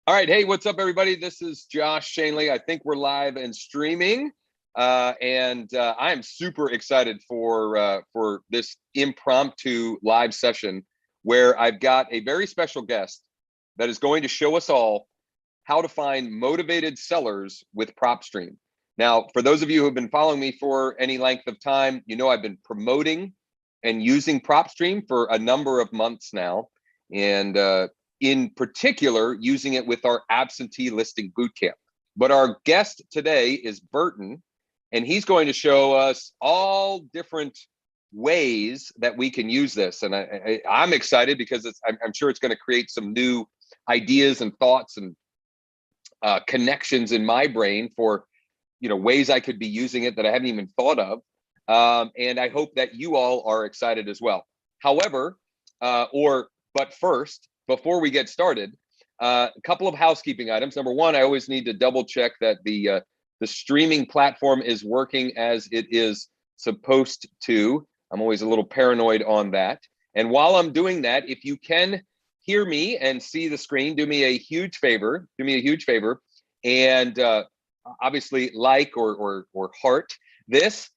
All right. Hey, what's up, everybody? This is Josh .schoenly. I think we're live and streaming. And I am super excited for this impromptu live session where I've got a very special guest that is going to show us all how to find motivated sellers with Propstream. Now, for those of you who have been following me for any length of time, you know I've been promoting and using Propstream for a number of months now. And in particular, using it with our absentee listing bootcamp. But our guest today is Burton, and he's going to show us all different ways that we can use this. And I'm excited because I'm sure it's going to create some new ideas and thoughts and connections in my brain for ways I could be using it that I haven't even thought of. And I hope that you all are excited as well. However, but first, before we get started, a couple of housekeeping items. Number one, I always need to double check that the streaming platform is working as it is supposed to. I'm always a little paranoid on that. And while I'm doing that, if you can hear me and see the screen, do me a huge favor. And obviously like or heart this,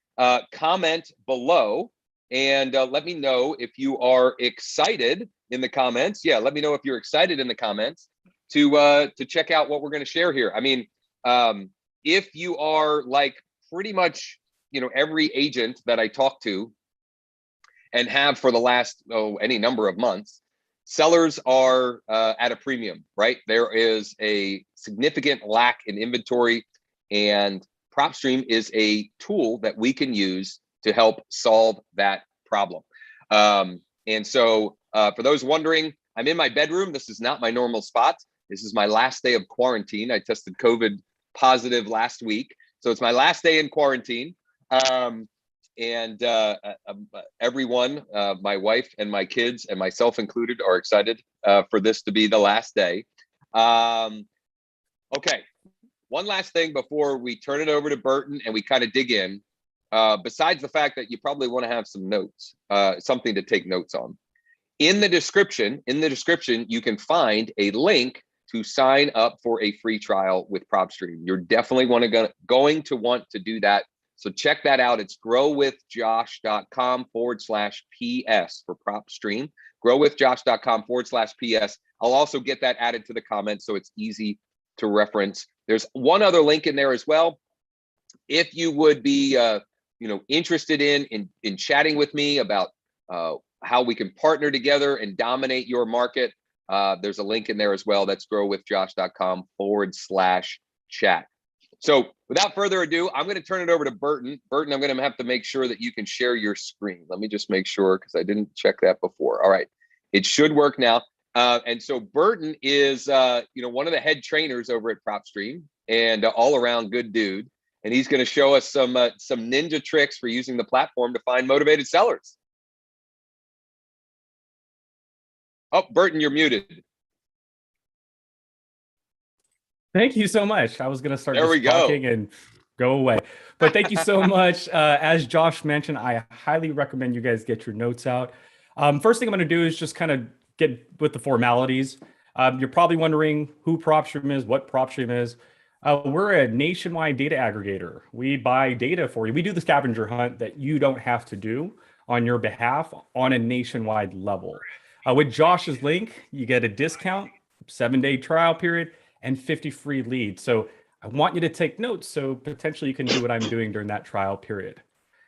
comment below, and let me know if you are excited in the comments. Yeah, let me know if you're excited in the comments to check out what we're going to share here. I mean, if you are like pretty much every agent that I talk to and have for the last any number of months, sellers are at a premium, right? There is a significant lack in inventory, and Propstream is a tool that we can use to help solve that problem. And so for those wondering, I'm in my bedroom. This is not my normal spot. This is my last day of quarantine. I tested COVID positive last week. So it's my last day in quarantine. And everyone, my wife and my kids and myself included, are excited for this to be the last day. Okay, one last thing before we turn it over to Burton and we kind of dig in. Besides the fact that you probably want to have some notes, something to take notes on. In the description, you can find a link to sign up for a free trial with Propstream. You're definitely going to want to do that. So check that out. It's growwithjosh.com/PS for Propstream. Growwithjosh.com/PS. I'll also get that added to the comments so it's easy to reference. There's one other link in there as well. If you would be interested in chatting with me about how we can partner together and dominate your market, there's a link in there as well. That's growwithjosh.com/chat. So without further ado, I'm going to turn it over to Burton. Burton, I'm going to have to make sure that you can share your screen. Let me just make sure, because I didn't check that before. All right, it should work now. And so Burton is one of the head trainers over at Propstream, and all around good dude. And he's going to show us some ninja tricks for using the platform to find motivated sellers. Oh, Burton, you're muted. Thank you so much. I was going to start talking and go away. But thank you so much. As Josh mentioned, I highly recommend you guys get your notes out. First thing I'm going to do is just kind of get with the formalities. You're probably wondering who Propstream is, what Propstream is. We're a nationwide data aggregator. We buy data for you. We do the scavenger hunt that you don't have to do on your behalf on a nationwide level. With Josh's link, you get a discount, 7-day trial period, and 50 free leads. So I want you to take notes so potentially you can do what I'm doing during that trial period.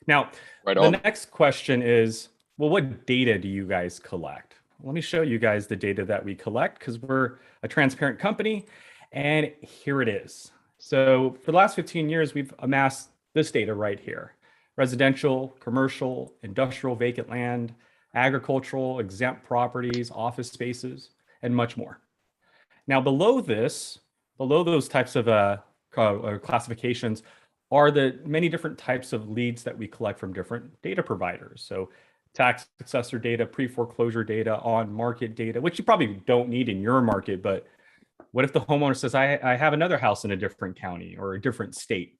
Now, the next question is, well, what data do you guys collect? Let me show you guys the data that we collect, because we're a transparent company. And here it is. So for the last 15 years, we've amassed this data right here: residential, commercial, industrial vacant land, agricultural, exempt properties, office spaces, and much more. Now, below those types of classifications are the many different types of leads that we collect from different data providers. So tax assessor data, pre-foreclosure data, on-market data, which you probably don't need in your market, but what if the homeowner says, I have another house in a different county or a different state?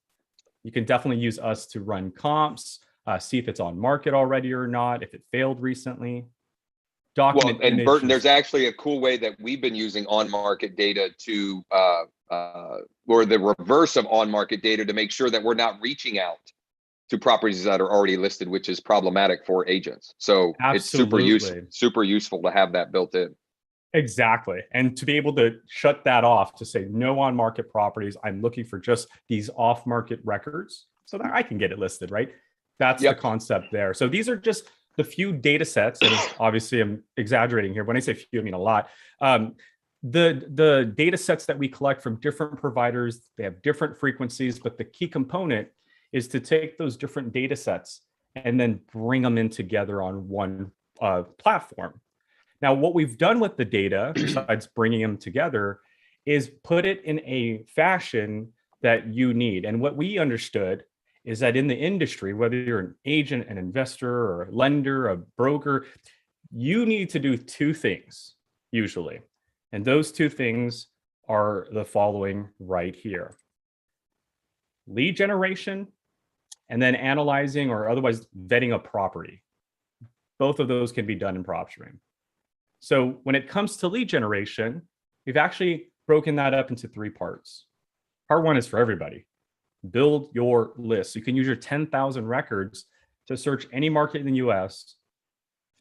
You can definitely use us to run comps, see if it's on market already or not, if it failed recently. document Well, and image. Burton, there's actually a cool way that we've been using on-market data to, or the reverse of on-market data, to make sure that we're not reaching out to properties that are already listed, which is problematic for agents. So it's Absolutely. super useful to have that built in. Exactly. And to be able to shut that off, to say no on market properties, I'm looking for just these off market records so that I can get it listed, right? That's the concept there. So these are just the few data sets. And obviously, I'm exaggerating here. When I say few, I mean a lot. The data sets that we collect from different providers, they have different frequencies, but the key component is to take those different data sets and then bring them in together on one platform. Now, what we've done with the data, besides bringing them together, is put it in a fashion that you need. And what we understood is that in the industry, whether you're an agent, an investor, or a lender, a broker, you need to do two things usually. And those two things are the following right here: lead generation, and then analyzing or otherwise vetting a property. Both of those can be done in Propstream. So when it comes to lead generation, we've actually broken that up into three parts. Part one is for everybody. Build your list. You can use your 10,000 records to search any market in the US,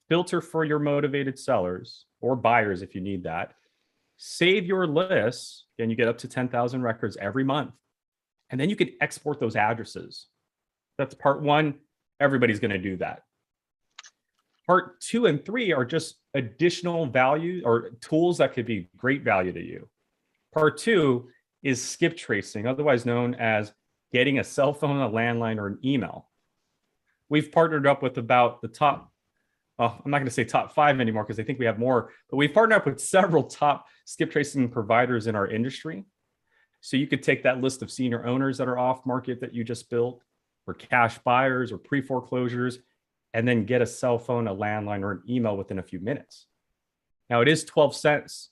filter for your motivated sellers or buyers if you need that, save your lists, and you get up to 10,000 records every month. And then you can export those addresses. That's part one. Everybody's going to do that. Part two and three are just additional value or tools that could be great value to you. Part two is skip tracing, otherwise known as getting a cell phone, a landline, or an email. We've partnered up with about the top, well, I'm not going to say top 5 anymore because I think we have more, but we've partnered up with several top skip tracing providers in our industry. So you could take that list of senior owners that are off market that you just built, or cash buyers or pre-foreclosures, and then get a cell phone, a landline, or an email within a few minutes. Now, it is 12 cents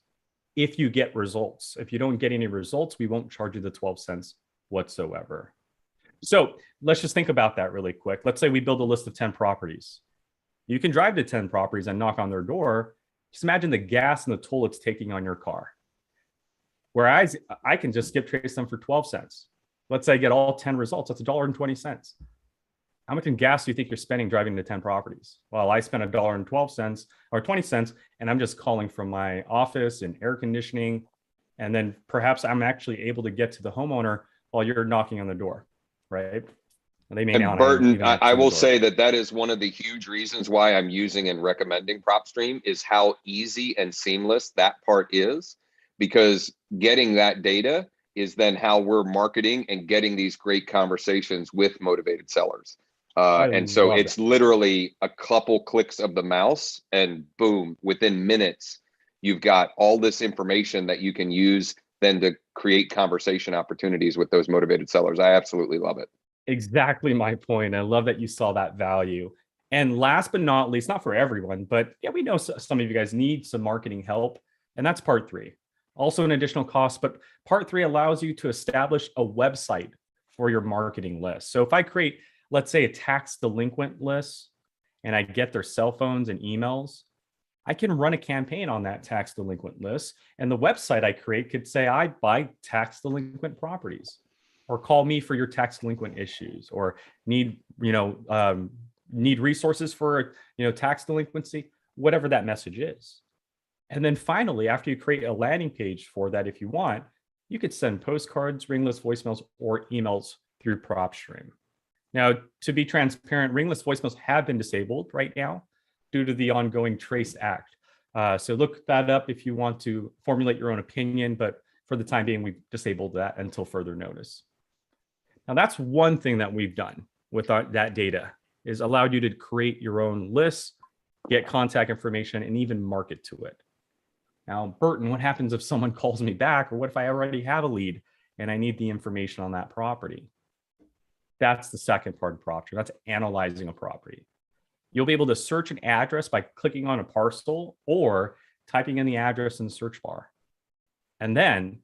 if you get results. If you don't get any results, we won't charge you the 12 cents whatsoever. So let's just think about that really quick. Let's say we build a list of 10 properties. You can drive to 10 properties and knock on their door. Just imagine the gas and the toll it's taking on your car. Whereas I can just skip trace them for 12 cents. Let's say I get all 10 results. That's $1.20. How much in gas do you think you're spending driving to 10 properties? Well, I spent $1.12 or 20 cents, and I'm just calling from my office and air conditioning. And then perhaps I'm actually able to get to the homeowner while you're knocking on the door, right? And they may and not. Burton, I will say that is one of the huge reasons why I'm using and recommending Propstream, is how easy and seamless that part is, because getting that data is then how we're marketing and getting these great conversations with motivated sellers. And so it's literally a couple clicks of the mouse and boom, within minutes, you've got all this information that you can use then to create conversation opportunities with those motivated sellers. I absolutely love it. Exactly my point. I love that you saw that value. And last but not least, not for everyone, but yeah, we know some of you guys need some marketing help. And that's part three. Also an additional cost, but part three allows you to establish a website for your marketing list. So if I create, let's say, a tax delinquent list, and I get their cell phones and emails, I can run a campaign on that tax delinquent list. And the website I create could say, I buy tax delinquent properties, or call me for your tax delinquent issues, or need resources for tax delinquency, whatever that message is. And then finally, after you create a landing page for that, if you want, you could send postcards, ringless voicemails, or emails through Propstream. Now, to be transparent, ringless voicemails have been disabled right now due to the ongoing Trace Act. So look that up if you want to formulate your own opinion, but for the time being, we've disabled that until further notice. Now, that's one thing that we've done with that data, is allowed you to create your own lists, get contact information, and even market to it. Now, Burton, what happens if someone calls me back, or what if I already have a lead and I need the information on that property? That's the second part of Propstream. That's analyzing a property. You'll be able to search an address by clicking on a parcel or typing in the address in the search bar. And then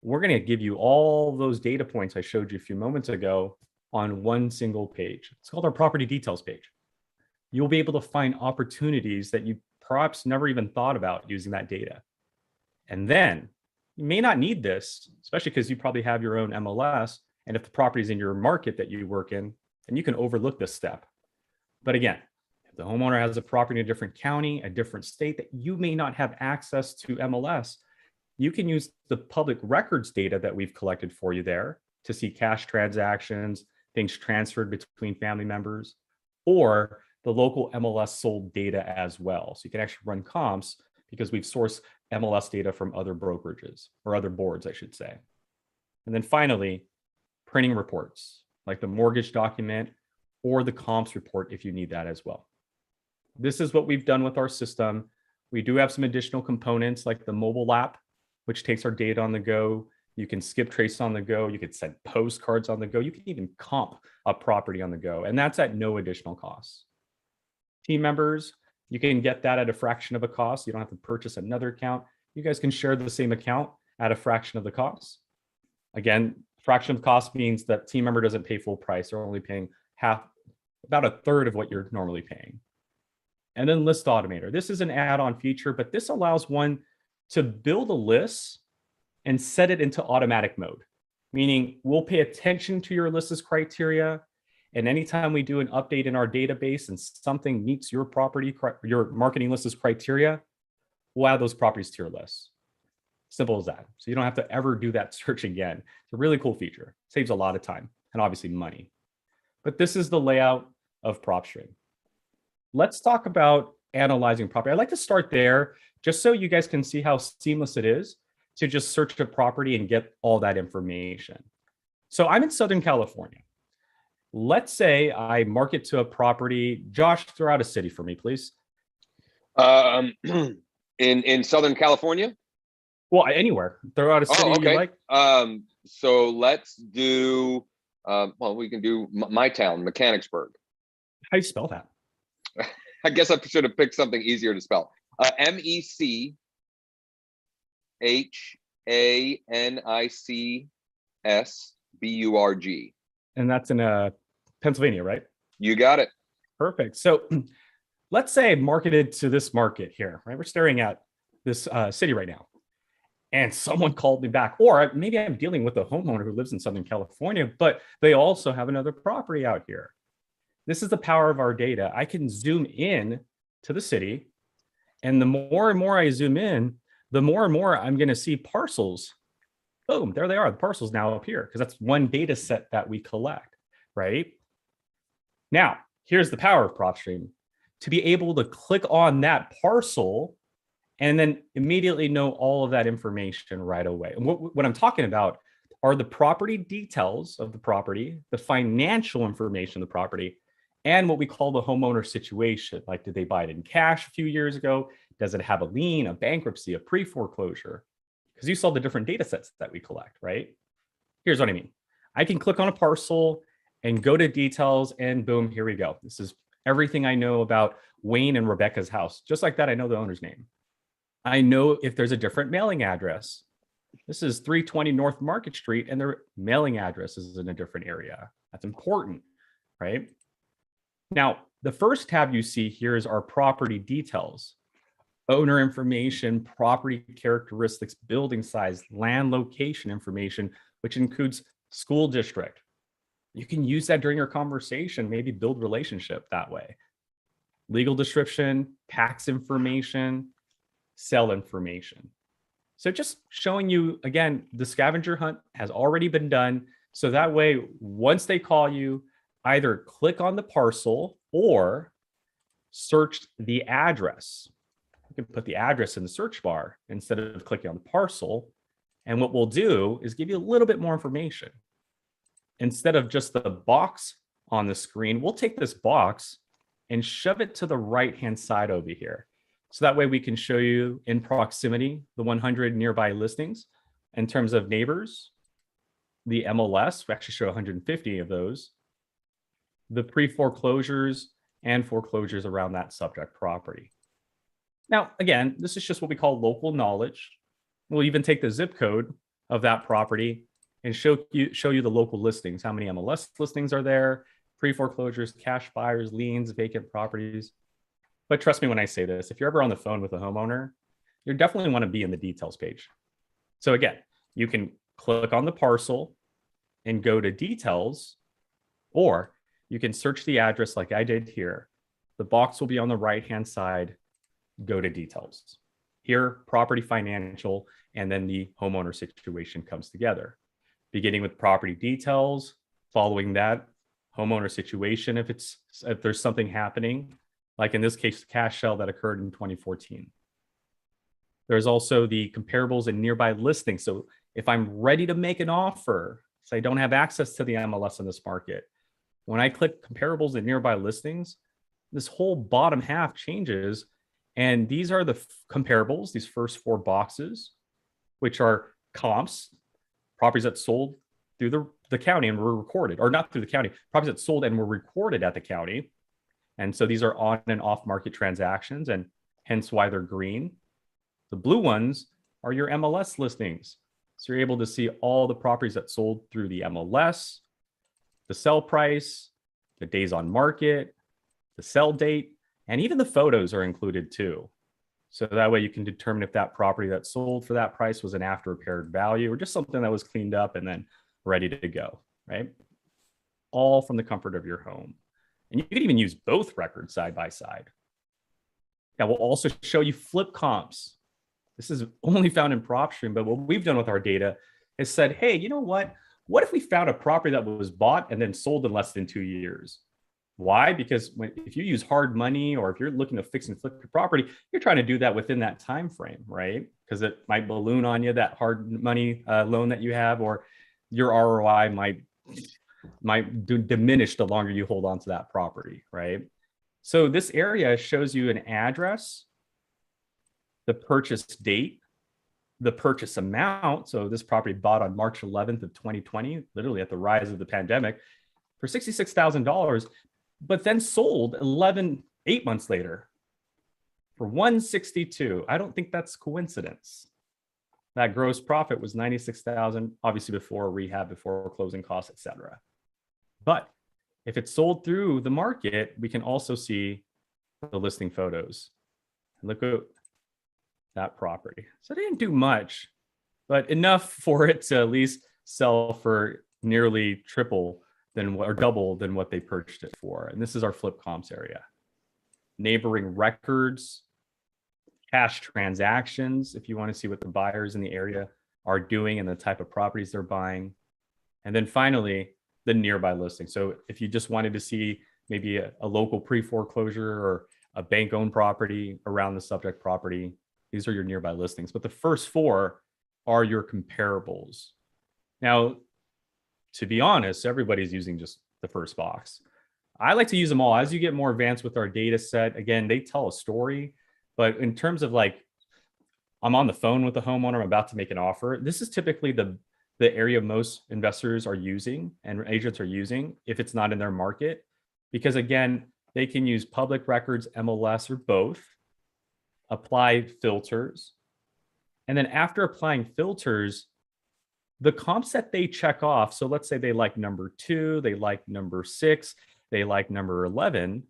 we're going to give you all those data points I showed you a few moments ago on one single page. It's called our property details page. You'll be able to find opportunities that you perhaps never even thought about using that data. And then you may not need this, especially because you probably have your own MLS. And if the property is in your market that you work in, then you can overlook this step. But again, if the homeowner has a property in a different county, a different state that you may not have access to MLS, you can use the public records data that we've collected for you there to see cash transactions, things transferred between family members, or the local MLS sold data as well. So you can actually run comps because we've sourced MLS data from other brokerages or other boards, I should say. And then finally, printing reports like the mortgage document or the comps report if you need that as well. This is what we've done with our system. We do have some additional components like the mobile app, which takes our data on the go. You can skip trace on the go. You could send postcards on the go. You can even comp a property on the go, and that's at no additional cost. Team members, you can get that at a fraction of a cost. You don't have to purchase another account. You guys can share the same account at a fraction of the cost. Again, fraction of cost means that team member doesn't pay full price. They're only paying about a third of what you're normally paying. And then List Automator. This is an add-on feature, but this allows one to build a list and set it into automatic mode, meaning we'll pay attention to your list's criteria. And anytime we do an update in our database and something meets your marketing list's criteria, we'll add those properties to your list. Simple as that. So you don't have to ever do that search again. It's a really cool feature. Saves a lot of time and obviously money. But this is the layout of Propstream. Let's talk about analyzing property. I'd like to start there just so you guys can see how seamless it is to just search a property and get all that information. So I'm in Southern California. Let's say I market to a property. Josh, throw out a city for me, please. In Southern California? Well, anywhere. Throw out a city you like. So let's do, we can do my town, Mechanicsburg. How do you spell that? I guess I should have picked something easier to spell. MECHANICSBURG. And that's in Pennsylvania, right? You got it. Perfect. So let's say I marketed to this market here, right? We're staring at this city right now. And someone called me back, or maybe I'm dealing with a homeowner who lives in Southern California, but they also have another property out here. This is the power of our data. I can zoom in to the city, and the more and more I zoom in, the more and more I'm going to see parcels. Boom, there they are. The parcels now up here because that's one data set that we collect, right? Now, here's the power of Propstream. To be able to click on that parcel and then immediately know all of that information right away. And what I'm talking about are the property details of the property, the financial information of the property, and what we call the homeowner situation. Like, did they buy it in cash a few years ago? Does it have a lien, a bankruptcy, a pre-foreclosure? Because you saw the different data sets that we collect, right? Here's what I mean. I can click on a parcel and go to details, and boom, here we go. This is everything I know about Wayne and Rebecca's house. Just like that, I know the owner's name. I know if there's a different mailing address. This is 320 North Market Street, and their mailing address is in a different area. That's important, right? Now, the first tab you see here is our property details. Owner information, property characteristics, building size, land location information, which includes school district. You can use that during your conversation, maybe build relationship that way. Legal description, tax information, sell information. So just showing you, again, the scavenger hunt has already been done. So that way, once they call you, either click on the parcel or search the address. You can put the address in the search bar instead of clicking on the parcel. And what we'll do is give you a little bit more information. Instead of just the box on the screen, we'll take this box and shove it to the right-hand side over here. So that way we can show you in proximity the 100 nearby listings in terms of neighbors, the MLS, we actually show 150 of those, the pre-foreclosures and foreclosures around that subject property. Now, again, this is just what we call local knowledge. We'll even take the zip code of that property and show you the local listings. How many MLS listings are there, pre-foreclosures, cash buyers, liens, vacant properties. But trust me when I say this, if you're ever on the phone with a homeowner, you definitely want to be in the details page. So again, you can click on the parcel and go to details, or you can search the address like I did here. The box will be on the right-hand side, go to details. Here, property financial, and then the homeowner situation comes together. Beginning with property details, following that, homeowner situation, if there's something happening, like in this case, the cash sale that occurred in 2014. There's also the comparables and nearby listings. So if I'm ready to make an offer, so I don't have access to the MLS in this market, when I click comparables and nearby listings, this whole bottom half changes. And these are the comparables, these first four boxes, which are comps, properties that sold through the county and were recorded, or not through the county, properties that sold and were recorded at the county. And so these are on and off market transactions, and hence why they're green. The blue ones are your MLS listings. So you're able to see all the properties that sold through the MLS, the sell price, the days on market, the sell date, and even the photos are included too. So that way you can determine if that property that sold for that price was an after repaired value or just something that was cleaned up and then ready to go, right? All from the comfort of your home. And you can even use both records side by side. Now we'll also show you flip comps. This is only found in Propstream, but what we've done with our data is said, hey, you know what? What if we found a property that was bought and then sold in less than 2 years? Why? Because if you use hard money, or if you're looking to fix and flip your property, you're trying to do that within that time frame, right? Because it might balloon on you, that hard money loan that you have, or your ROI might diminish the longer you hold on to that property, right? So this area shows you an address, the purchase date, the purchase amount. So this property bought on March 11th of 2020, literally at the rise of the pandemic, for $66,000, but then sold 8 months later for $162,000. I don't think that's coincidence. That gross profit was $96,000, obviously before rehab, before closing costs, etc. But if it's sold through the market, we can also see the listing photos. Look at that property. So they didn't do much, but enough for it to at least sell for nearly triple than or double than what they purchased it for. And this is our flip comps area. Neighboring records, cash transactions, if you want to see what the buyers in the area are doing and the type of properties they're buying. And then finally, the nearby listing. So if you just wanted to see maybe a local pre-foreclosure or a bank-owned property around the subject property, these are your nearby listings. But the first four are your comparables. Now, to be honest, everybody's using just the first box. I like to use them all. As you get more advanced with our data set, again, they tell a story. But in terms of like, I'm on the phone with the homeowner, I'm about to make an offer. This is typically the area most investors are using and agents are using if it's not in their market. Because again, they can use public records, MLS, or both, apply filters. And then after applying filters, the comps that they check off, so let's say they like number 2, they like number 6, they like number 11,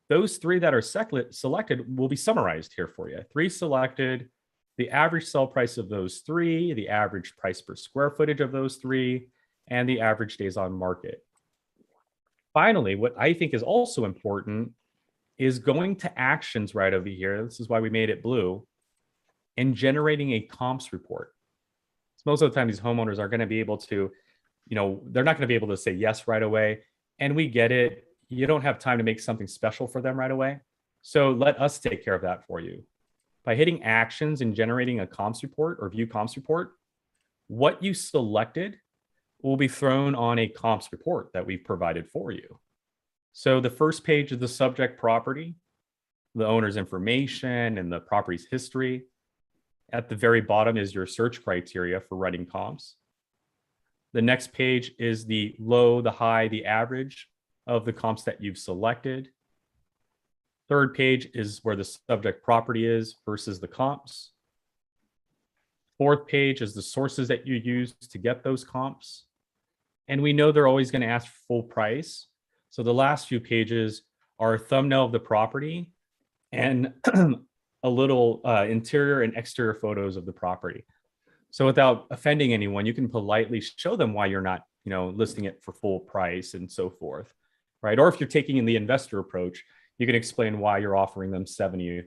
those 3 that are selected will be summarized here for you. 3 selected, the average sell price of those 3, the average price per square footage of those 3, and the average days on market. Finally, what I think is also important is going to actions right over here. This is why we made it blue, and generating a comps report. Most of the time, these homeowners are going to be able to, they're not going to be able to say yes right away. And we get it. You don't have time to make something special for them right away. So let us take care of that for you. By hitting actions and generating a comps report or view comps report, what you selected will be thrown on a comps report that we've provided for you. So the first page is the subject property, the owner's information, and the property's history. At the very bottom is your search criteria for running comps. The next page is the low, the high, the average of the comps that you've selected. Third page is where the subject property is versus the comps. Fourth page is the sources that you use to get those comps. And we know they're always going to ask for full price. So the last few pages are a thumbnail of the property and a little interior and exterior photos of the property. So without offending anyone, you can politely show them why you're not, listing it for full price and so forth, right? Or if you're taking in the investor approach, you can explain why you're offering them 70%,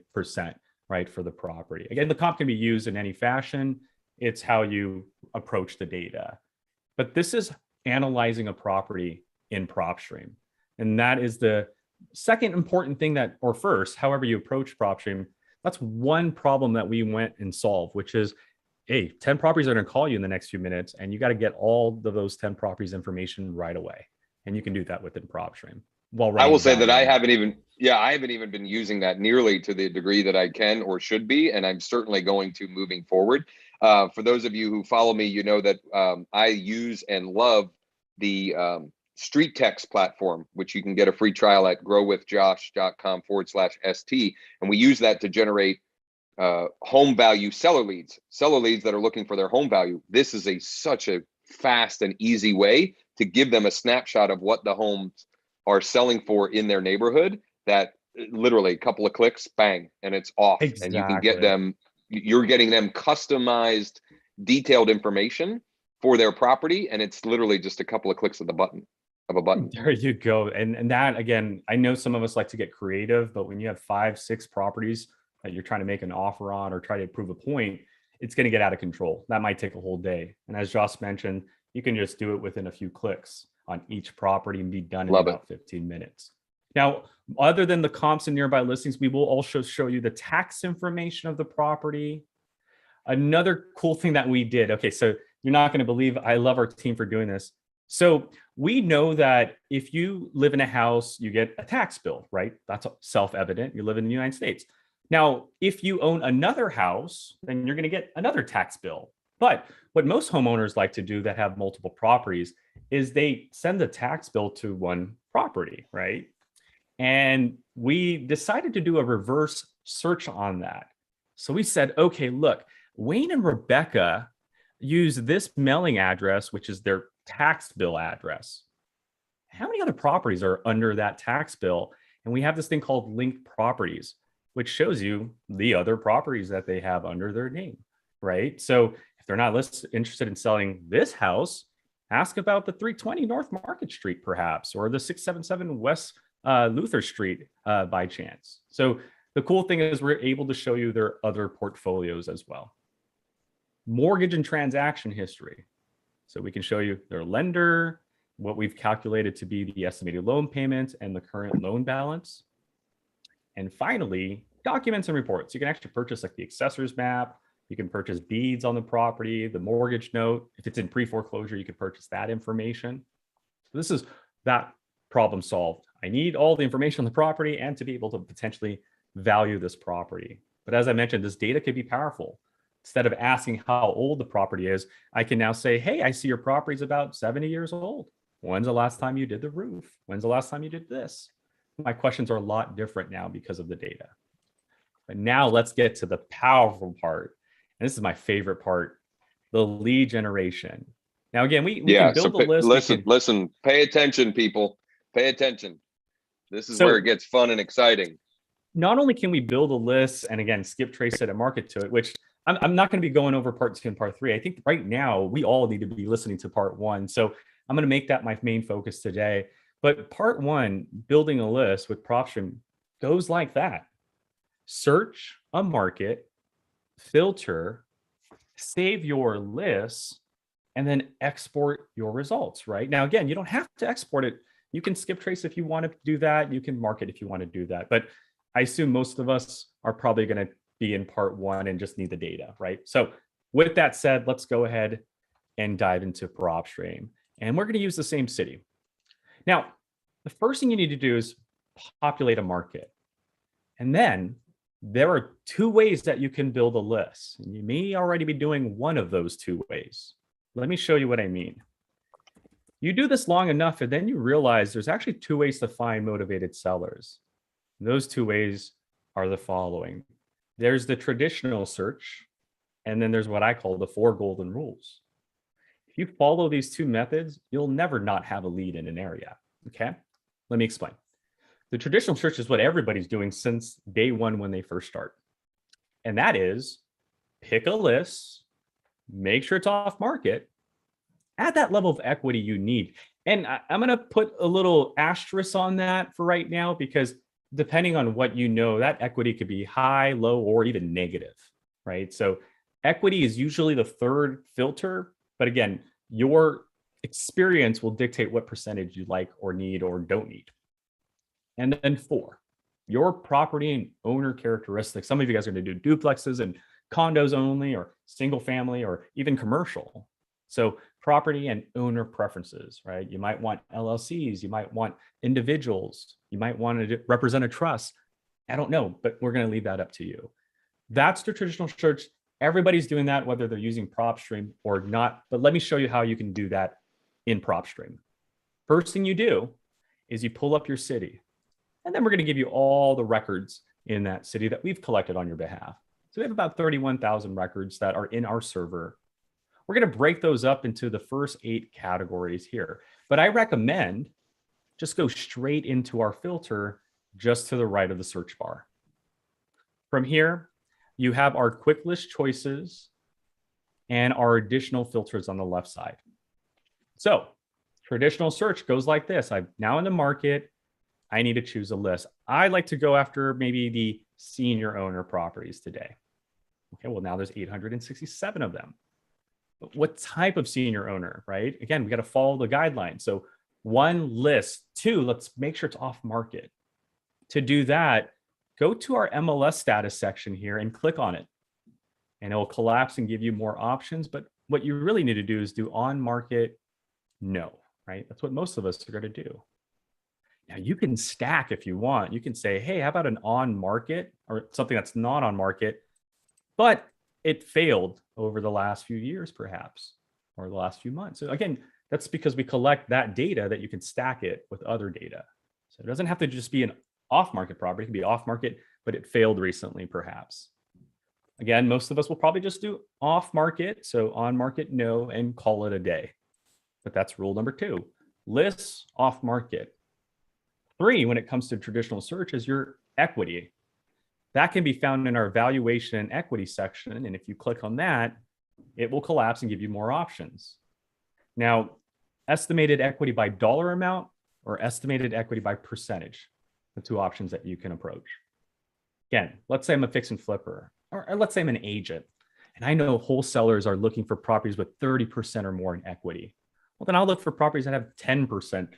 right, for the property. Again, the comp can be used in any fashion. It's how you approach the data. But this is analyzing a property in Propstream. And that is the second important thing or first, however you approach Propstream, that's one problem that we went and solved, which is, hey, 10 properties are going to call you in the next few minutes, and you got to get all of those 10 properties information right away. And you can do that within Propstream. I will say that I haven't even been using that nearly to the degree that I can or should be, and I'm certainly going to moving forward. For those of you who follow me, you know that I use and love the Street Text platform, which you can get a free trial at growwithjosh.com/ST. And we use that to generate home value seller leads that are looking for their home value. This is such a fast and easy way to give them a snapshot of what the homes are selling for in their neighborhood, that literally a couple of clicks, bang, and it's off. Exactly. And you can get them, you're getting them customized, detailed information for their property. And it's literally just a couple of clicks of a button. There you go. And that, again, I know some of us like to get creative, but when you have 5-6 properties that you're trying to make an offer on or try to prove a point, it's going to get out of control. That might take a whole day. And as Josh mentioned, you can just do it within a few clicks on each property and be done in about 15 minutes. Now, other than the comps and nearby listings, we will also show you the tax information of the property. Another cool thing that we did. Okay, so you're not going to believe, I love our team for doing this. So we know that if you live in a house, you get a tax bill, right? That's self-evident. You live in the United States. Now, if you own another house, then you're going to get another tax bill. But what most homeowners like to do that have multiple properties is they send the tax bill to one property, right? And we decided to do a reverse search on that. So we said, okay, look, Wayne and Rebecca use this mailing address, which is their tax bill address. How many other properties are under that tax bill? And we have this thing called linked properties, which shows you the other properties that they have under their name, right? So if they're not interested in selling this house, ask about the 320 North Market Street, perhaps, or the 677 West Luther Street by chance. So the cool thing is we're able to show you their other portfolios as well. Mortgage and transaction history. So we can show you their lender, what we've calculated to be the estimated loan payments and the current loan balance. And finally, documents and reports. You can actually purchase like the assessor's map. You can purchase deeds on the property, the mortgage note. If it's in pre-foreclosure, you can purchase that information. So this is that problem solved. I need all the information on the property and to be able to potentially value this property. But as I mentioned, this data could be powerful. Instead of asking how old the property is, I can now say, hey, I see your property is about 70 years old. When's the last time you did the roof? When's the last time you did this? My questions are a lot different now because of the data. But now let's get to the powerful part. And this is my favorite part, the lead generation. Now, again, we can build a list. Listen, pay attention, people. Pay attention. This is where it gets fun and exciting. Not only can we build a list and, again, skip, trace it, and market to it, which I'm not going to be going over part 2 and part 3. I think right now we all need to be listening to part 1. So I'm going to make that my main focus today. But part 1, building a list with Propstream, goes like that. Search a market, filter, save your list, and then export your results, right? Now, again, you don't have to export it. You can skip trace if you want to do that. You can mark it if you want to do that. But I assume most of us are probably going to be in part 1 and just need the data, right? So with that said, let's go ahead and dive into Propstream. And we're going to use the same city. Now, the first thing you need to do is populate a market. And then there are 2 ways that you can build a list. And you may already be doing one of those 2 ways. Let me show you what I mean. You do this long enough, and then you realize there's actually 2 ways to find motivated sellers. And those 2 ways are the following. There's the traditional search, and then there's what I call the 4 golden rules. If you follow these 2 methods, you'll never not have a lead in an area, okay? Let me explain. The traditional search is what everybody's doing since day one when they first start. And that is pick a list, make sure it's off market, add that level of equity you need. And I'm going to put a little asterisk on that for right now, because depending on what you know, that equity could be high, low, or even negative, right? So equity is usually the third filter. But again, your experience will dictate what percentage you like or need or don't need. And then 4, your property and owner characteristics. Some of you guys are going to do duplexes and condos only, or single family, or even commercial. So property and owner preferences, right? You might want LLCs, you might want individuals, you might want to represent a trust. I don't know, but we're going to leave that up to you. That's the traditional search. Everybody's doing that, whether they're using Propstream or not. But let me show you how you can do that in Propstream. First thing you do is you pull up your city. And then we're going to give you all the records in that city that we've collected on your behalf. So we have about 31,000 records that are in our server. We're going to break those up into the first 8 categories here. But I recommend just go straight into our filter just to the right of the search bar. From here, you have our quick list choices and our additional filters on the left side. So traditional search goes like this. I'm now in the market. I need to choose a list. I like to go after maybe the senior owner properties today. Okay, well, now there's 867 of them. But what type of senior owner, right? Again, we got to follow the guidelines. So 1, list. 2, let's make sure it's off market. To do that, go to our MLS status section here and click on it. And it will collapse and give you more options. But what you really need to do is do on market, no, right? That's what most of us are going to do. Now you can stack if you want. You can say, hey, how about an on market or something that's not on market, but it failed over the last few years, perhaps, or the last few months. So again, that's because we collect that data that you can stack it with other data. So it doesn't have to just be an off market property. It can be off market, but it failed recently, perhaps. Again, most of us will probably just do off market. So on market, no, and call it a day. But that's rule number 2. Lists off market. 3, when it comes to traditional search, is your equity. That can be found in our valuation and equity section. And if you click on that, it will collapse and give you more options. Now, estimated equity by dollar amount or estimated equity by percentage, the 2 options that you can approach. Again, let's say I'm a fix and flipper, or let's say I'm an agent, and I know wholesalers are looking for properties with 30% or more in equity. Well, then I'll look for properties that have 10%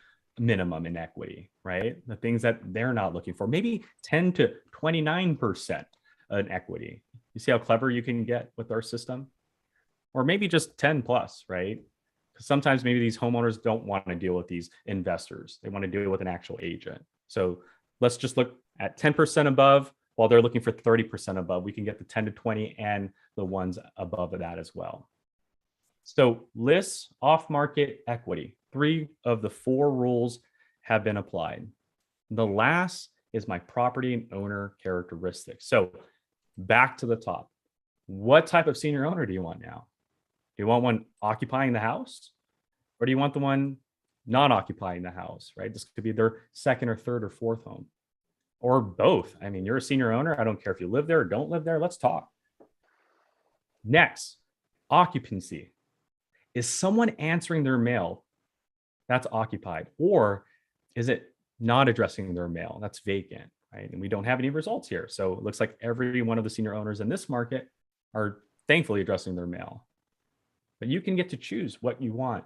minimum in equity, right? The things that they're not looking for, maybe 10 to 29% in equity. You see how clever you can get with our system? Or maybe just 10 plus, right? Because sometimes maybe these homeowners don't want to deal with these investors. They want to deal with an actual agent. So let's just look at 10% above while they're looking for 30% above. We can get the 10 to 20 and the ones above that as well. So lists, off market, equity. 3 of the 4 rules have been applied. The last is my property and owner characteristics. So back to the top. What type of senior owner do you want now? Do you want one occupying the house? Or do you want the one not occupying the house, right? This could be their second or third or fourth home. Or both. I mean, you're a senior owner. I don't care if you live there or don't live there. Let's talk. Next, occupancy. Is someone answering their mail? That's occupied. Or is it not addressing their mail? That's vacant, right? And we don't have any results here. So it looks like every one of the senior owners in this market are thankfully addressing their mail. But you can get to choose what you want.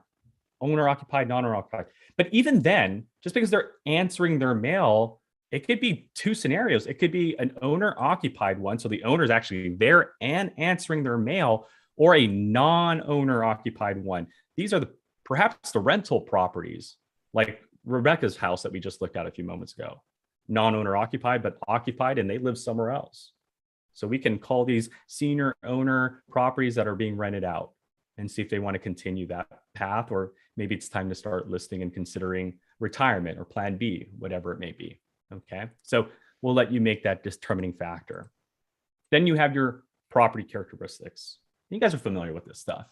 Owner occupied, non-owner occupied. But even then, just because they're answering their mail, it could be 2 scenarios. It could be an owner occupied one. So the owner is actually there and answering their mail, or a non-owner occupied one. These are perhaps the rental properties, like Rebecca's house that we just looked at a few moments ago. Non-owner occupied, but occupied, and they live somewhere else. So we can call these senior owner properties that are being rented out and see if they want to continue that path, or maybe it's time to start listing and considering retirement or plan B, whatever it may be. Okay, so we'll let you make that determining factor. Then you have your property characteristics. You guys are familiar with this stuff.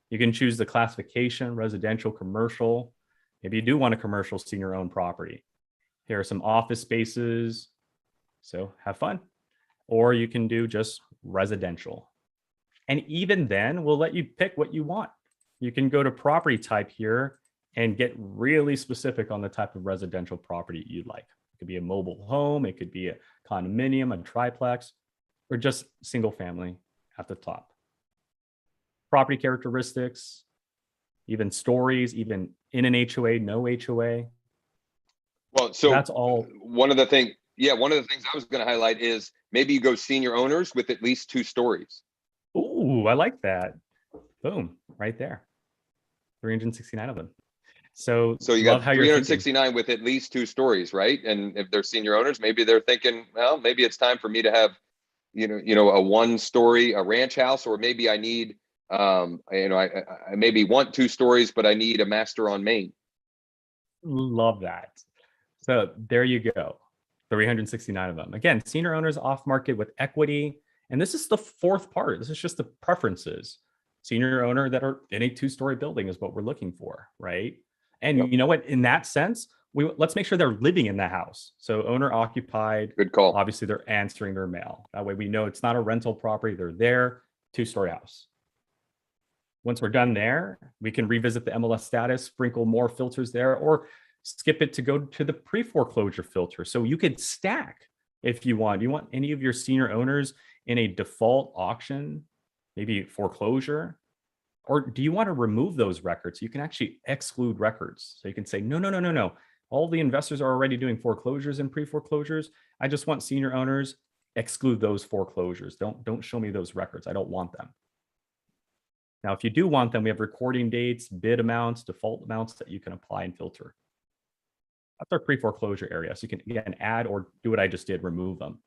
You can choose the classification, residential, commercial. Maybe you do want a commercial senior owned property. Here are some office spaces. So have fun. Or you can do just residential. And even then, we'll let you pick what you want. You can go to property type here and get really specific on the type of residential property you'd like. It could be a mobile home, it could be a condominium, a triplex, or just single family at the top. Property characteristics, even stories, even in an HOA, no HOA. Well, so that's all. One of the things I was going to highlight is maybe you go senior owners with at least 2 stories. Ooh, I like that. Boom, right there. 369 of them. So you got 369 with at least 2 stories, right? And if they're senior owners, maybe they're thinking, well, maybe it's time for me to have, a 1-story, a ranch house, or maybe I need, I maybe want 2 stories, but I need a master on Main. Love that. So there you go. 369 of them. Again, senior owners off market with equity. And this is the 4th part. This is just the preferences. Senior owner that are in a 2-story building is what we're looking for, right? And You know what? In that sense, let's make sure they're living in the house. So owner occupied. Good call. Obviously, they're answering their mail. That way we know it's not a rental property. They're there, 2-story house. Once we're done there, we can revisit the MLS status, sprinkle more filters there, or skip it to go to the pre-foreclosure filter. So you could stack if you want. You want any of your senior owners in a default auction, maybe foreclosure, or do you want to remove those records? You can actually exclude records. So you can say, no. All the investors are already doing foreclosures and pre-foreclosures. I just want senior owners, exclude those foreclosures. Don't show me those records. I don't want them. Now, if you do want them, we have recording dates, bid amounts, default amounts that you can apply and filter. That's our pre-foreclosure area. So you can, again, add or do what I just did, remove them.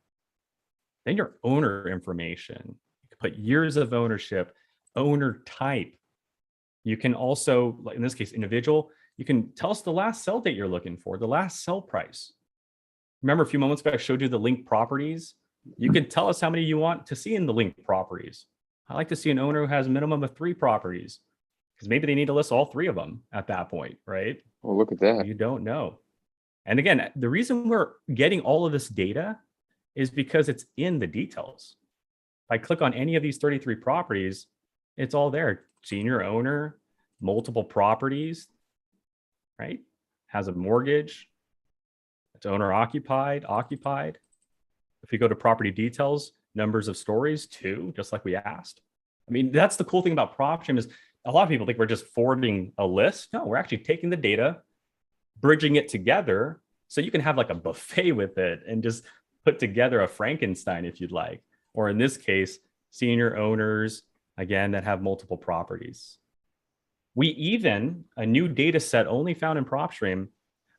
Then your owner information. You can put years of ownership, owner type. You can also, like in this case, individual, you can tell us the last sell date you're looking for, the last sell price. Remember a few moments ago, I showed you the linked properties. You can tell us how many you want to see in the linked properties. I like to see an owner who has a minimum of 3 properties because maybe they need to list all 3 of them at that point, right? Oh, look at that. You don't know. And again, the reason we're getting all of this data is because it's in the details. If I click on any of these 33 properties, it's all there. Senior owner, multiple properties, right? Has a mortgage. It's owner occupied. If we go to property details, numbers of stories, 2, just like we asked. I mean, that's the cool thing about Propstream is a lot of people think we're just forwarding a list. No, we're actually taking the data, bridging it together so you can have like a buffet with it and just put together a Frankenstein if you'd like. Or in this case, senior owners, again, that have multiple properties. We even, a new data set only found in Propstream,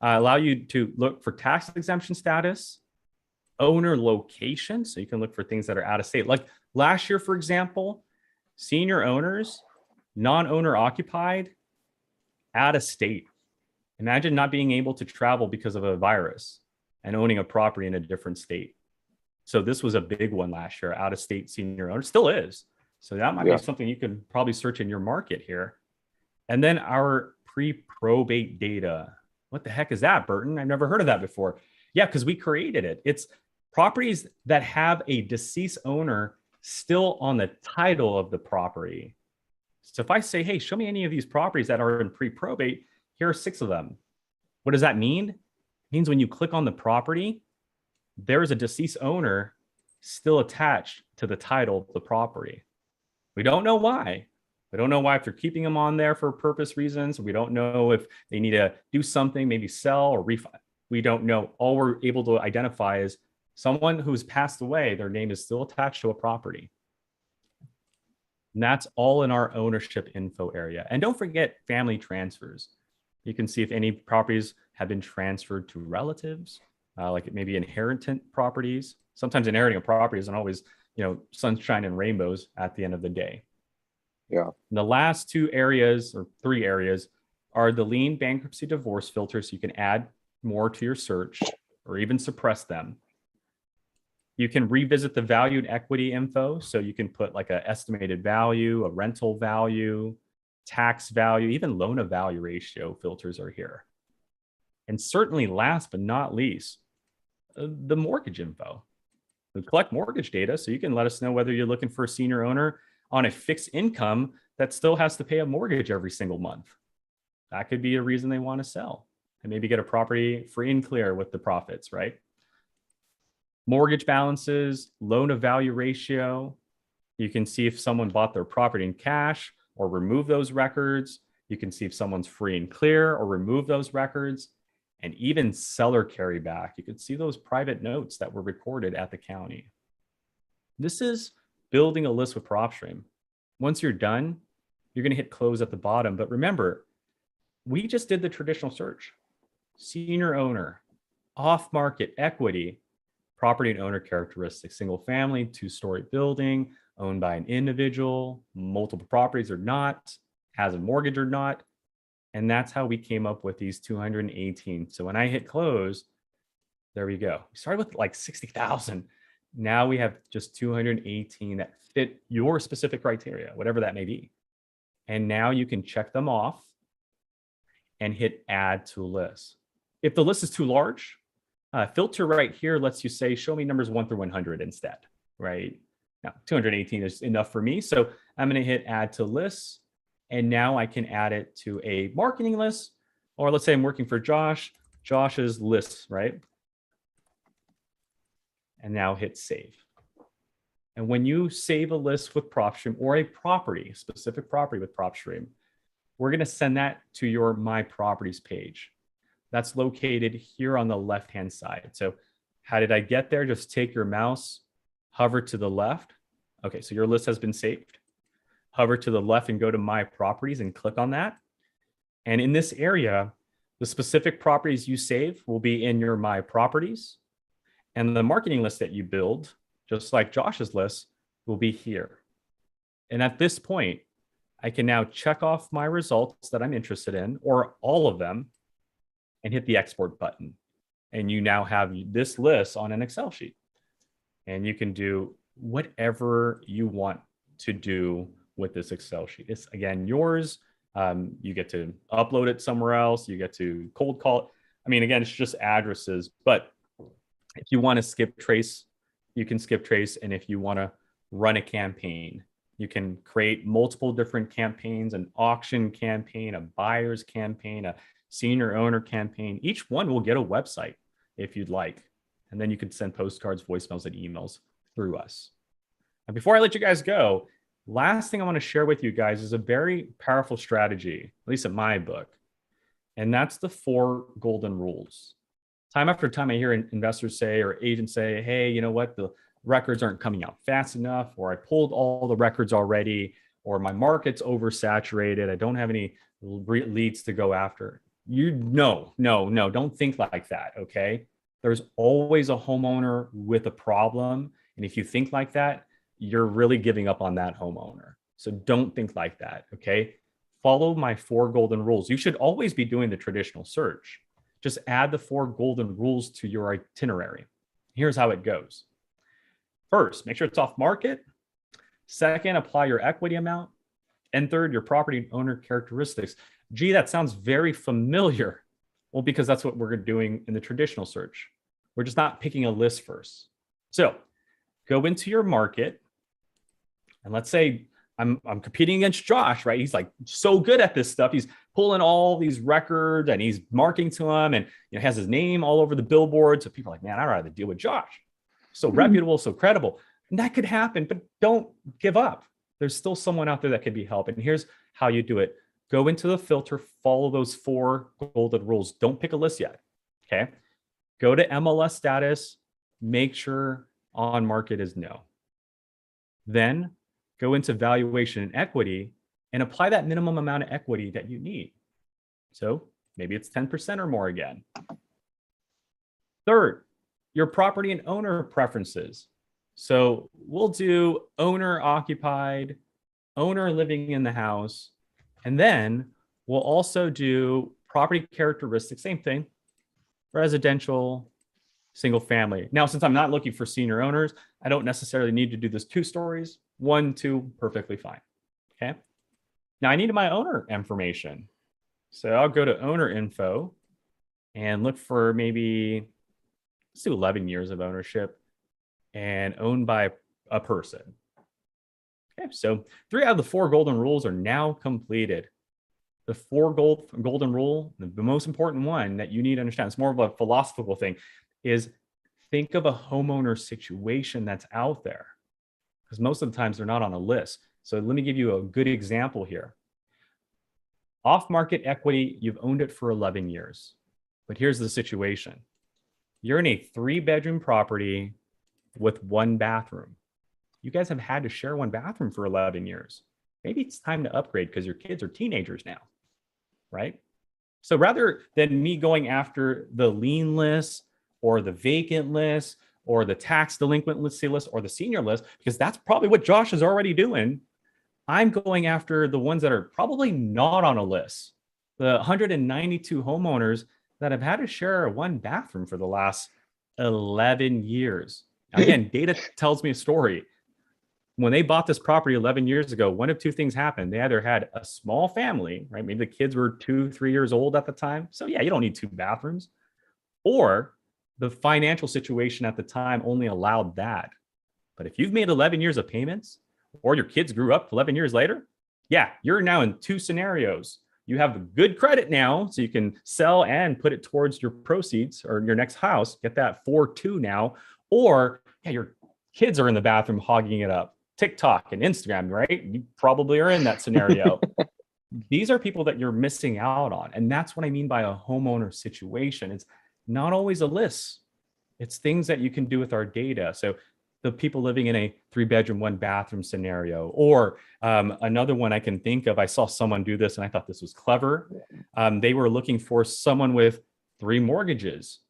allow you to look for tax exemption status, owner location. So you can look for things that are out of state. Like last year, for example, senior owners, non-owner occupied, out of state. Imagine not being able to travel because of a virus and owning a property in a different state. So this was a big one last year, out of state senior owner, still is. So that might be something you can probably search in your market here. And then our pre-probate data. What the heck is that, Burton? I've never heard of that before. Yeah, because we created it. It's properties that have a deceased owner still on the title of the property. So if I say, hey, show me any of these properties that are in pre-probate, here are 6 of them. What does that mean? It means when you click on the property, there is a deceased owner still attached to the title of the property. We don't know why. We don't know why if they're keeping them on there for purpose reasons. We don't know if they need to do something, maybe sell or refi. We don't know. All we're able to identify is someone who's passed away, their name is still attached to a property. And that's all in our ownership info area. And don't forget family transfers. You can see if any properties have been transferred to relatives, like maybe inheritant properties. Sometimes inheriting a property isn't always, sunshine and rainbows at the end of the day. Yeah. And the last 2 areas or 3 areas are the lien, bankruptcy, divorce filters. So you can add more to your search or even suppress them. You can revisit the value and equity info. So you can put like an estimated value, a rental value, tax value, even loan to value ratio filters are here. And certainly last but not least, the mortgage info. We collect mortgage data so you can let us know whether you're looking for a senior owner on a fixed income that still has to pay a mortgage every single month. That could be a reason they want to sell and maybe get a property free and clear with the profits, right? Mortgage balances, loan to value ratio. You can see if someone bought their property in cash or remove those records. You can see if someone's free and clear or remove those records. And even seller carryback. You could see those private notes that were recorded at the county. This is building a list with Propstream. Once you're done, you're going to hit close at the bottom. But remember, we just did the traditional search. Senior owner, off-market equity, property and owner characteristics, single family, two-story building, owned by an individual, multiple properties or not, has a mortgage or not. And that's how we came up with these 218. So when I hit close, there we go. We started with like 60,000. Now we have just 218 that fit your specific criteria, whatever that may be. And now you can check them off and hit add to list. If the list is too large, filter right here lets you say, show me numbers 1 through 100 instead, right? Now, 218 is enough for me. So I'm going to hit add to list. And now I can add it to a marketing list, or let's say I'm working for Josh's lists, right? And now hit save. And when you save a list with Propstream or a property, specific property with Propstream, we're going to send that to your My Properties page. That's located here on the left-hand side. So how did I get there? Just take your mouse, hover to the left. Okay, so your list has been saved. Hover to the left and go to My Properties and click on that. And in this area, the specific properties you save will be in your My Properties. And the marketing list that you build, just like Josh's list, will be here. And at this point, I can now check off my results that I'm interested in, or all of them, and hit the export button. And you now have this list on an Excel sheet. And you can do whatever you want to do with this Excel sheet. It's, again, yours. You get to upload it somewhere else. You get to cold call it. I mean, again, it's just addresses. But if you want to skip trace, you can skip trace. And if you want to run a campaign, you can create multiple different campaigns, an auction campaign, a buyer's campaign, a senior owner campaign. Each one will get a website if you'd like. And then you can send postcards, voicemails, and emails through us. And before I let you guys go, last thing I want to share with you guys is a very powerful strategy, at least in my book. And that's the 4 golden rules. Time after time, I hear investors say, or agents say, hey, you know what? The records aren't coming out fast enough, or I pulled all the records already, or my market's oversaturated. I don't have any leads to go after. No, don't think like that, okay? There's always a homeowner with a problem. And if you think like that, you're really giving up on that homeowner. So don't think like that, okay? Follow my 4 golden rules. You should always be doing the traditional search. Just add the 4 golden rules to your itinerary. Here's how it goes. First, make sure it's off market. Second, apply your equity amount. And third, your property owner characteristics. Gee, that sounds very familiar. Well, because that's what we're doing in the traditional search. We're just not picking a list first. So go into your market. And let's say I'm competing against Josh, right? He's like so good at this stuff. He's pulling all these records and he's marketing to them, and has his name all over the billboard. So people are like, man, I'd rather deal with Josh. So reputable, so credible. And that could happen, but don't give up. There's still someone out there that could be helped. And here's how you do it. Go into the filter, follow those 4 golden rules. Don't pick a list yet, okay? Go to MLS status, make sure on market is no. Then go into valuation and equity and apply that minimum amount of equity that you need. So maybe it's 10% or more again. Third, your property and owner preferences. So we'll do owner occupied, owner living in the house, and then we'll also do property characteristics, same thing, residential, single family. Now, since I'm not looking for senior owners, I don't necessarily need to do this 2 stories. 1, 2, perfectly fine, okay? Now I need my owner information. So I'll go to owner info and look for maybe, let's do 11 years of ownership and owned by a person. Okay, so 3 out of the 4 golden rules are now completed. The 4 golden rule, the most important one that you need to understand, it's more of a philosophical thing, is think of a homeowner situation that's out there, because most of the times they're not on a list. So let me give you a good example here. Off-market equity, you've owned it for 11 years. But here's the situation. You're in a 3-bedroom property with 1 bathroom. You guys have had to share 1 bathroom for 11 years. Maybe it's time to upgrade because your kids are teenagers now, right? So rather than me going after the lien list or the vacant list or the tax delinquency list or the senior list, because that's probably what Josh is already doing, I'm going after the ones that are probably not on a list. The 192 homeowners that have had to share 1 bathroom for the last 11 years. Again, data tells me a story. When they bought this property 11 years ago, one of 2 things happened. They either had a small family, right? Maybe the kids were 2, 3 years old at the time. So yeah, you don't need 2 bathrooms. Or the financial situation at the time only allowed that. But if you've made 11 years of payments, or your kids grew up 11 years later, yeah, you're now in 2 scenarios. You have good credit now, so you can sell and put it towards your proceeds or your next house, get that 4.2 now. Or yeah, your kids are in the bathroom hogging it up. TikTok and Instagram, right? You probably are in that scenario. These are people that you're missing out on. And that's what I mean by a homeowner situation. It's not always a list. It's things that you can do with our data. So the people living in a 3-bedroom, 1 bathroom scenario, or another one I can think of, I saw someone do this and I thought this was clever. They were looking for someone with 3 mortgages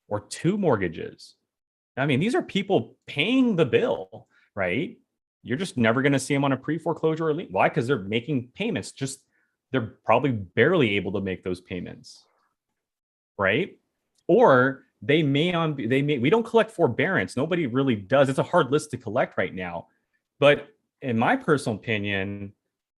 or 2 mortgages. I mean, these are people paying the bill, right? You're just never going to see them on a pre-foreclosure or lien. Why? Because they're making payments. Just they're probably barely able to make those payments, right? Or we don't collect forbearance. Nobody really does. It's a hard list to collect right now. But in my personal opinion,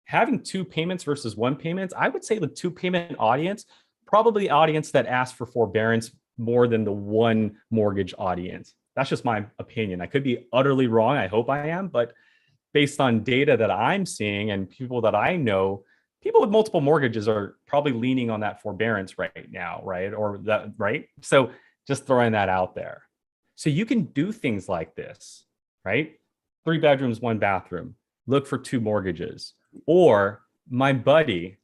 having 2 payments versus 1 payment, I would say the 2 payment audience, probably the audience that asks for forbearance more than the 1 mortgage audience. That's just my opinion. I could be utterly wrong. I hope I am. But based on data that I'm seeing and people that I know, people with multiple mortgages are probably leaning on that forbearance right now, right? Or that, right? So just throwing that out there. So you can do things like this, right? 3 bedrooms, 1 bathroom, look for 2 mortgages. Or my buddy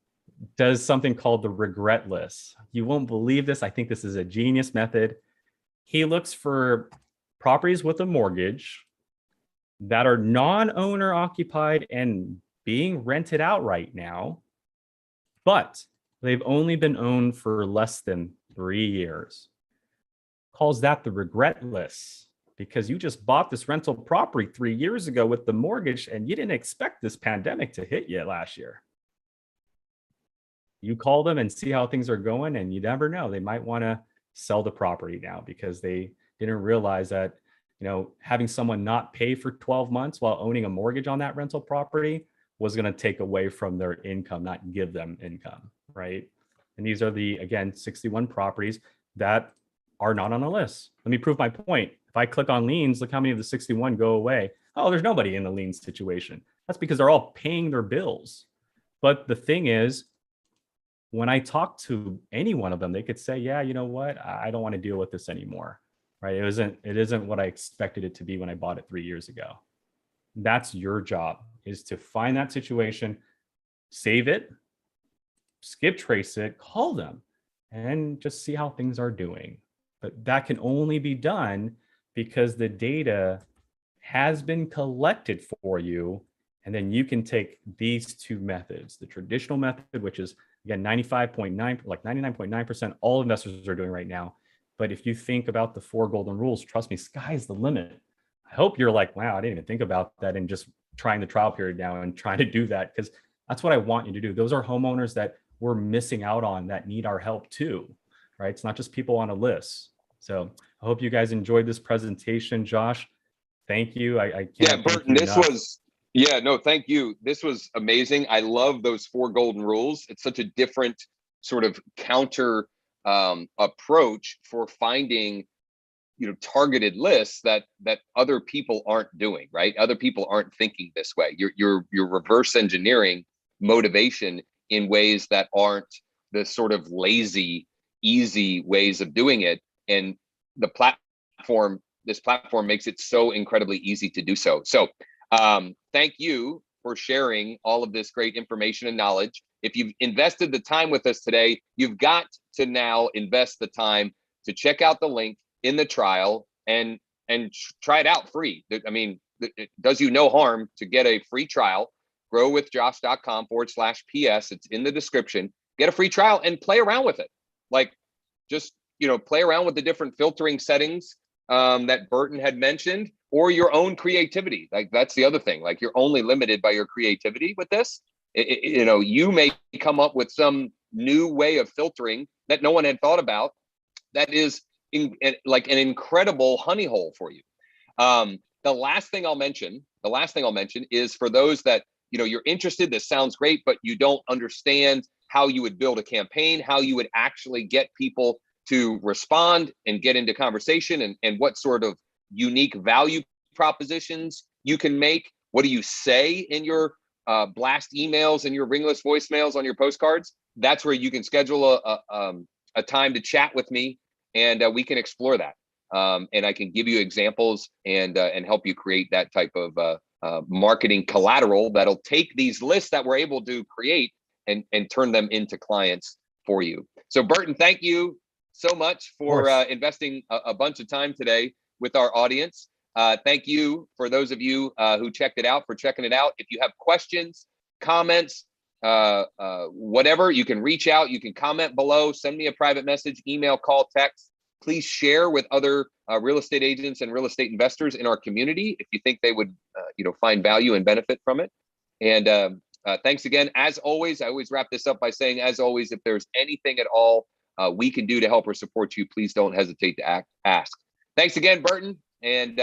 does something called the regret list. You won't believe this. I think this is a genius method. He looks for properties with a mortgage that are non-owner occupied and being rented out right now, but they've only been owned for less than 3 years. Calls that the regret list, because you just bought this rental property 3 years ago with the mortgage and you didn't expect this pandemic to hit you last year. You call them and see how things are going, and you never know. They might want to sell the property now because they didn't realize that, having someone not pay for 12 months while owning a mortgage on that rental property was going to take away from their income, not give them income, right? And these are again, 61 properties that are not on the list. Let me prove my point. If I click on liens, look how many of the 61 go away. Oh, there's nobody in the lien situation. That's because they're all paying their bills. But the thing is, when I talk to any one of them, they could say, yeah, you know what? I don't want to deal with this anymore, right? It isn't what I expected it to be when I bought it 3 years ago. That's your job, is to find that situation, save it, skip trace it, call them, and just see how things are doing. But that can only be done because the data has been collected for you. And then you can take these 2 methods, the traditional method, which is again 99.9%, all investors are doing right now. But if you think about the 4 golden rules, trust me, sky's the limit. I hope you're like, wow, I didn't even think about that, and just trying the trial period now and trying to do that, because that's what I want you to do. Those are homeowners that we're missing out on that need our help too, right? It's not just people on a list. So I hope you guys enjoyed this presentation. Josh, thank you. I can't. Yeah, Burton, thank you. This was amazing. I love those 4 golden rules. It's such a different sort of counter approach for finding targeted lists that other people aren't doing, right? Other people aren't thinking this way. You're reverse engineering motivation in ways that aren't the sort of lazy, easy ways of doing it. And this platform makes it so incredibly easy to do so. So thank you for sharing all of this great information and knowledge. If you've invested the time with us today, you've got to now invest the time to check out the link in the trial and try it out free. I mean, it does you no harm to get a free trial. growwithjosh.com/PS. It's in the description. Get a free trial and play around with it. Like, just play around with the different filtering settings that Burton had mentioned, or your own creativity. Like, that's the other thing. Like, you're only limited by your creativity with this. You may come up with some new way of filtering that no one had thought about that is like an incredible honey hole for you. The last thing I'll mention is for those that you're interested, this sounds great, but you don't understand how you would build a campaign, how you would actually get people to respond and get into conversation, and what sort of unique value propositions you can make. What do you say in your blast emails and your ringless voicemails on your postcards? That's where you can schedule a time to chat with me, and we can explore that. And I can give you examples and help you create that type of marketing collateral that'll take these lists that we're able to create and turn them into clients for you. So Burton, thank you so much for investing a bunch of time today with our audience. Thank you for those of you who checked it out, for checking it out. If you have questions, comments, whatever, you can reach out, you can comment below, send me a private message, email, call, text. Please share with other real estate agents and real estate investors in our community if you think they would find value and benefit from it. And thanks again. As always, I always wrap this up by saying, as always, if there's anything at all we can do to help or support you, please don't hesitate to ask. Thanks again, Burton. And